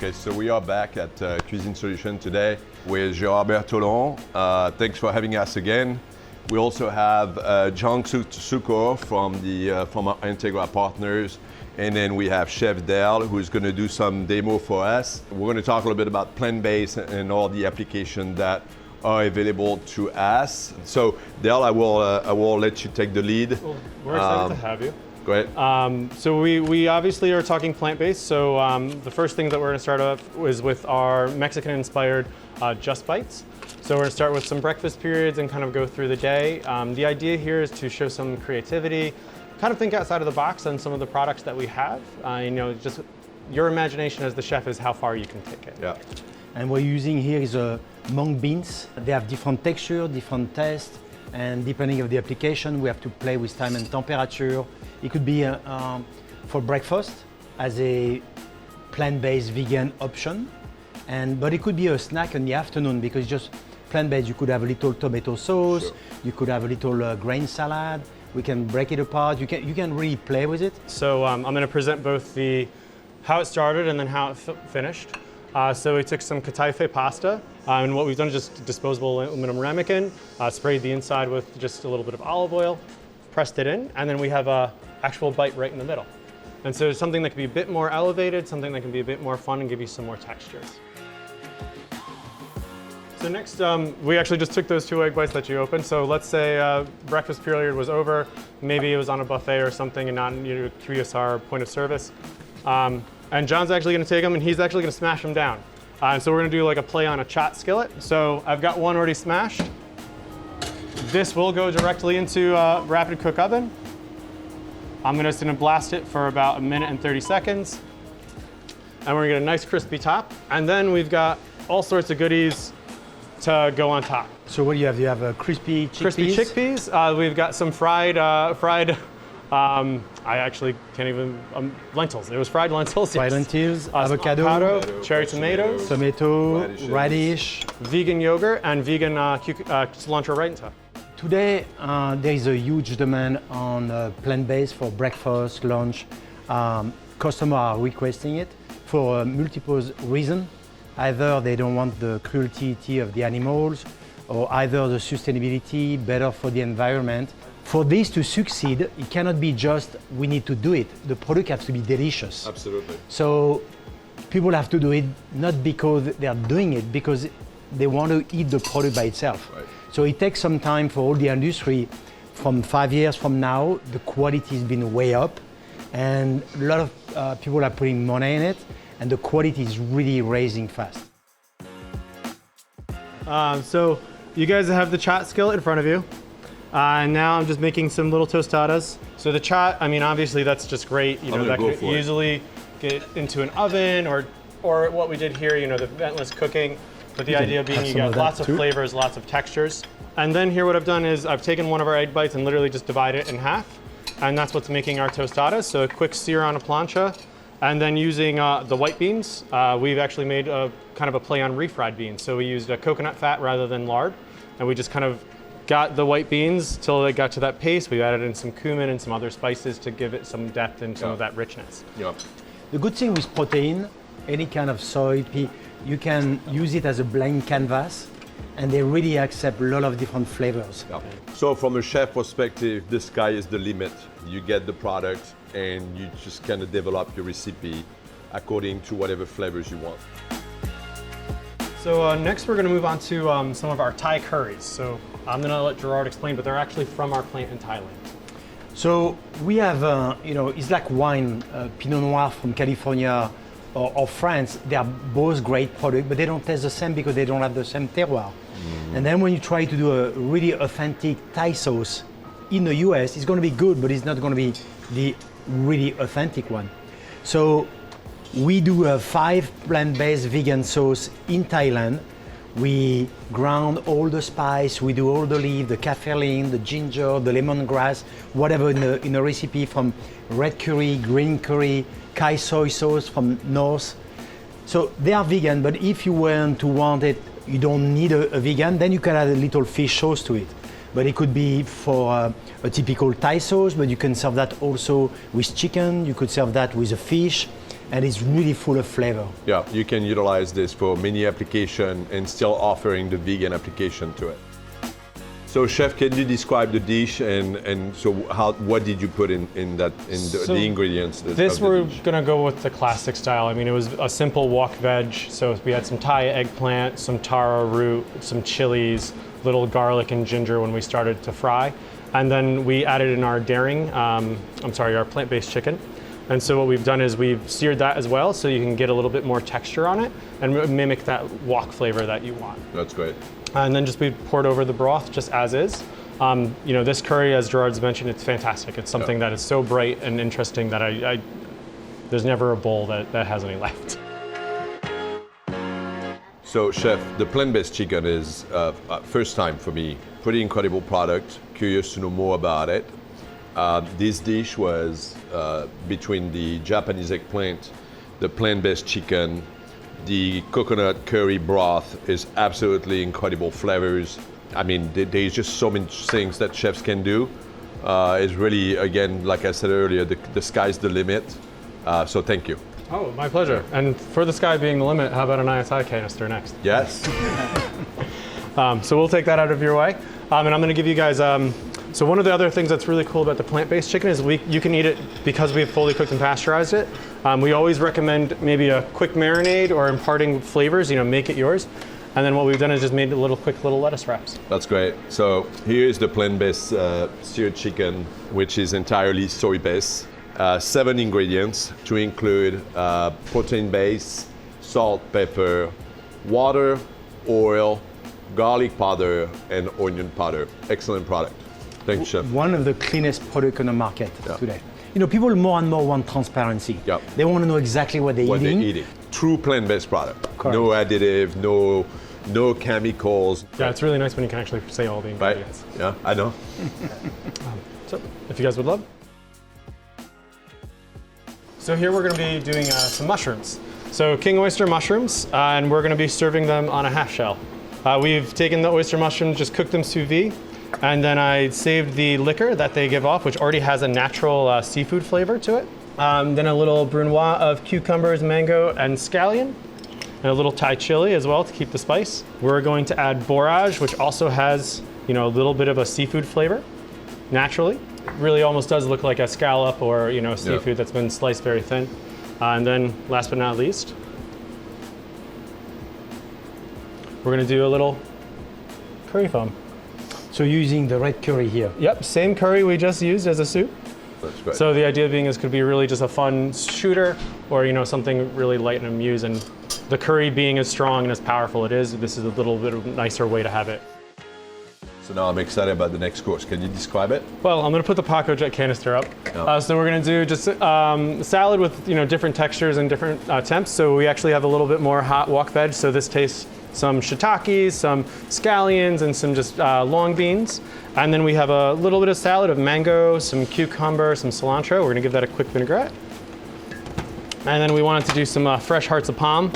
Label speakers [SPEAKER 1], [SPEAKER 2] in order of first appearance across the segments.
[SPEAKER 1] Okay, so we are back at Cuisine Solution today with Gérard Bertolon. Thanks for having us again. We also have John Succo from our Integra partners, and then we have Chef Dale, who's going to do some demo for us. We're going to talk a little bit about plant-based and all the applications that are available to us. So Dale, I will let you take the lead.
[SPEAKER 2] Well, we're excited to have you.
[SPEAKER 1] Go ahead.
[SPEAKER 2] So we obviously are talking plant-based. So the first thing that we're going to start off is with our Mexican-inspired Just Bites. So we're going to start with some breakfast periods and kind of go through the day. The idea here is to show some creativity, kind of think outside of the box on some of the products that we have. Just your imagination as the chef is how far you can take it.
[SPEAKER 1] Yeah.
[SPEAKER 3] And what you're using here is mung beans. They have different texture, different taste, and depending on the application, we have to play with time and temperature. It could be for breakfast as a plant-based vegan option, but it could be a snack in the afternoon because just plant-based. You could have a little tomato sauce,
[SPEAKER 1] sure.
[SPEAKER 3] You could have a little grain salad. We can break it apart. You can really play with it.
[SPEAKER 2] So I'm going to present both how it started and then how it finished. So we took some kataife pasta, and what we've done is just disposable aluminum ramekin, sprayed the inside with just a little bit of olive oil, pressed it in, and then we have an actual bite right in the middle. And so it's something that can be a bit more elevated, something that can be a bit more fun and give you some more textures. So next, we actually just took those 2 egg bites that you opened. So let's say breakfast period was over, maybe it was on a buffet or something and not in your QSR point of service. And John's actually going to take them and he's actually going to smash them down. So we're going to do like a play on a chat skillet. So I've got one already smashed. This will go directly into a rapid cook oven. I'm just going to blast it for about 1 minute and 30 seconds. And we're going to get a nice crispy top. And then we've got all sorts of goodies to go on top.
[SPEAKER 3] So what do you have? You have crispy chickpeas?
[SPEAKER 2] Crispy chickpeas. We've got some fried I actually can't even, lentils. It was fried lentils.
[SPEAKER 3] Fried lentils,
[SPEAKER 1] avocado,
[SPEAKER 2] cherry tomatoes,
[SPEAKER 3] tomato, radish.
[SPEAKER 2] vegan yogurt, and vegan cilantro right on top.
[SPEAKER 3] Today, there is a huge demand on plant-based for breakfast, lunch. Customers are requesting it for multiple reasons. Either they don't want the cruelty of the animals, or either the sustainability, better for the environment. For this to succeed, it cannot be just we need to do it. The product has to be delicious.
[SPEAKER 1] Absolutely.
[SPEAKER 3] So people have to do it not because they are doing it, because they want to eat the product by itself.
[SPEAKER 1] Right.
[SPEAKER 3] So it takes some time for all the industry. From 5 years from now, the quality has been way up, and a lot of people are putting money in it, and the quality is really raising fast.
[SPEAKER 2] So you guys have the chat skillet in front of you. And now I'm just making some little tostadas. So the chat, I mean, obviously that's just great. That could easily get into an oven or what we did here, the ventless cooking. But the idea being you got lots of flavors, lots of textures. And then here what I've done is I've taken one of our egg bites and literally just divided it in half. And that's what's making our tostadas. So a quick sear on a plancha. And then using the white beans, we've actually made kind of a play on refried beans. So we used coconut fat rather than lard. And we just kind of got the white beans till they got to that paste. We added in some cumin and some other spices to give it some depth and some of that richness.
[SPEAKER 1] Yeah.
[SPEAKER 3] The good thing with protein, any kind of soy, you can use it as a blank canvas, and they really accept a lot of different flavors.
[SPEAKER 1] Yeah. So from a chef perspective, the sky is the limit. You get the product and you just kind of develop your recipe according to whatever flavors you want.
[SPEAKER 2] So next we're going to move on to some of our Thai curries. So I'm going to let Gerard explain, but they're actually from our plant in Thailand.
[SPEAKER 3] So we have, it's like wine, Pinot Noir from California or France. They are both great products, but they don't taste the same because they don't have the same terroir. And then when you try to do a really authentic Thai sauce in the US, it's going to be good, but it's not going to be the really authentic one. So we do a 5 plant-based vegan sauce in Thailand. We ground all the spice, we do all the leaf, the kaffir, the ginger, the lemongrass, whatever in the recipe, from red curry, green curry, Thai soy sauce from North. So they are vegan, but if you want it, you don't need a vegan, then you can add a little fish sauce to it. But it could be for a typical Thai sauce, but you can serve that also with chicken, you could serve that with a fish. and it's really full of flavor.
[SPEAKER 1] Yeah, you can utilize this for many application and still offering the vegan application to it. So, chef, can you describe the dish and so what did you put in the ingredients?
[SPEAKER 2] This we're gonna go with the classic style. I mean, it was a simple wok veg. So we had some Thai eggplant, some taro root, some chilies, little garlic and ginger when we started to fry, and then we added in our our plant-based chicken. And so what we've done is we've seared that as well, so you can get a little bit more texture on it and mimic that wok flavor that you want.
[SPEAKER 1] That's great.
[SPEAKER 2] And then just we poured over the broth just as is. This curry, as Gerard's mentioned, it's fantastic. It's something that is so bright and interesting that there's never a bowl that has any left.
[SPEAKER 1] So, chef, the plant-based chicken is first time for me. Pretty incredible product. Curious to know more about it. This dish was between the Japanese eggplant, the plant-based chicken, the coconut curry broth is absolutely incredible flavors. I mean, there's just so many things that chefs can do. It's really, again, like I said earlier, the sky's the limit. So thank you.
[SPEAKER 2] Oh, my pleasure. And for the sky being the limit, how about an ISI canister next?
[SPEAKER 1] Yes.
[SPEAKER 2] So we'll take that out of your way. And I'm gonna give you guys, so one of the other things that's really cool about the plant-based chicken is you can eat it because we've fully cooked and pasteurized it. We always recommend maybe a quick marinade or imparting flavors, make it yours. And then what we've done is just made quick little lettuce wraps.
[SPEAKER 1] That's great. So here is the plant-based seared chicken, which is entirely soy-based. 7 ingredients to include protein base, salt, pepper, water, oil, garlic powder, and onion powder. Excellent product. Thanks, chef.
[SPEAKER 3] One of the cleanest products on the market today. People more and more want transparency.
[SPEAKER 1] Yeah.
[SPEAKER 3] They want to know exactly what they're eating.
[SPEAKER 1] True plant-based product.
[SPEAKER 3] Correct.
[SPEAKER 1] No additive, no chemicals.
[SPEAKER 2] Yeah, it's really nice when you can actually say all the ingredients.
[SPEAKER 1] Right? Yeah, I know.
[SPEAKER 2] So, if you guys would love. So here we're going to be doing some mushrooms. So king oyster mushrooms, and we're going to be serving them on a half shell. We've taken the oyster mushrooms, just cooked them sous vide, and then I saved the liquor that they give off, which already has a natural seafood flavor to it. Then a little brunoise of cucumbers, mango, and scallion, and a little Thai chili as well to keep the spice. We're going to add borage, which also has, a little bit of a seafood flavor, naturally. It really almost does look like a scallop or, seafood that's been sliced very thin. And then, last but not least, we're gonna do a little curry foam.
[SPEAKER 3] So using the red curry here.
[SPEAKER 2] Yep, same curry we just used as a soup.
[SPEAKER 1] That's great.
[SPEAKER 2] So the idea being is could be really just a fun shooter or something really light and amuse, and the curry being as strong and as powerful it is, this is a little bit of a nicer way to have it.
[SPEAKER 1] So now I'm excited about the next course. Can you describe it?
[SPEAKER 2] Well, I'm gonna put the Paco Jet canister up.
[SPEAKER 1] Yeah.
[SPEAKER 2] So we're gonna do just salad with different textures and different temps. So we actually have a little bit more hot wok veg. So this tastes some shiitakes, some scallions, and some just long beans. And then we have a little bit of salad of mango, some cucumber, some cilantro. We're gonna give that a quick vinaigrette. And then we wanted to do some fresh hearts of palm.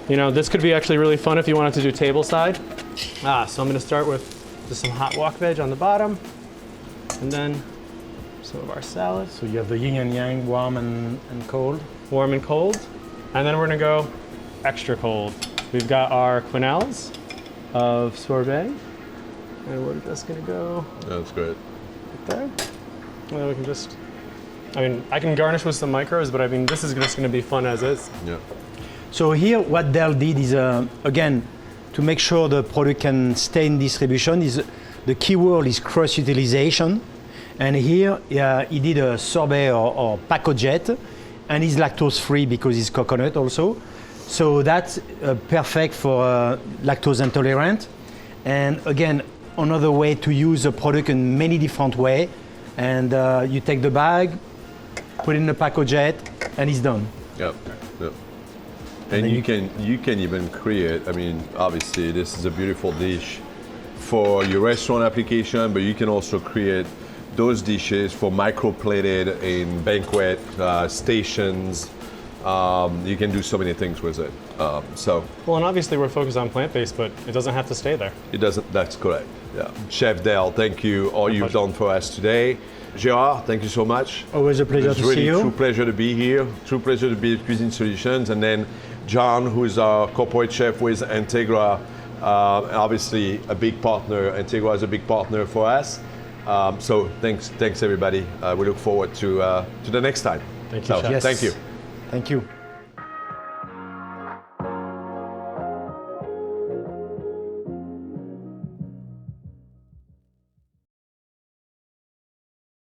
[SPEAKER 2] This could be actually really fun if you wanted to do tableside. So I'm gonna start with just some hot wok veg on the bottom, and then some of our salad.
[SPEAKER 3] So you have the yin and yang, warm and cold.
[SPEAKER 2] Warm and cold. And then we're gonna go extra cold. We've got our quenelles of sorbet, and we're just gonna go
[SPEAKER 1] That's great.
[SPEAKER 2] right there. And then we can just, I can garnish with some micros, but this is just gonna be fun as is.
[SPEAKER 1] Yeah.
[SPEAKER 3] So here what Dell did is, again, to make sure the product can stay in distribution, the key word is cross-utilization. And here he did a sorbet or Paco Jet, and he's lactose-free because it's coconut also. So that's perfect for lactose intolerant. And again, another way to use the product in many different ways. And you take the bag, put it in the Paco Jet, and it's done.
[SPEAKER 1] Yep. Yep. And you can even create, obviously this is a beautiful dish for your restaurant application, but you can also create those dishes for microplated in banquet stations, You can do so many things with it. So
[SPEAKER 2] Well, and obviously we're focused on plant-based, but it doesn't have to stay there.
[SPEAKER 1] it doesn't. That's correct. Yeah. Chef Dale, thank you all you've
[SPEAKER 2] pleasure.
[SPEAKER 1] done for us today. Gerard, thank you so much.
[SPEAKER 3] Always a pleasure
[SPEAKER 1] It's
[SPEAKER 3] to
[SPEAKER 1] really
[SPEAKER 3] see you.
[SPEAKER 1] true pleasure to be here. True pleasure to be at Cuisine Solutions. And then John, who is our corporate chef with Integra, obviously a big partner. Integra is a big partner for us. So thanks everybody. We look forward to the next time.
[SPEAKER 2] Thank you,
[SPEAKER 1] So,
[SPEAKER 2] Chef.
[SPEAKER 3] Yes.
[SPEAKER 1] Thank you.
[SPEAKER 3] Thank you.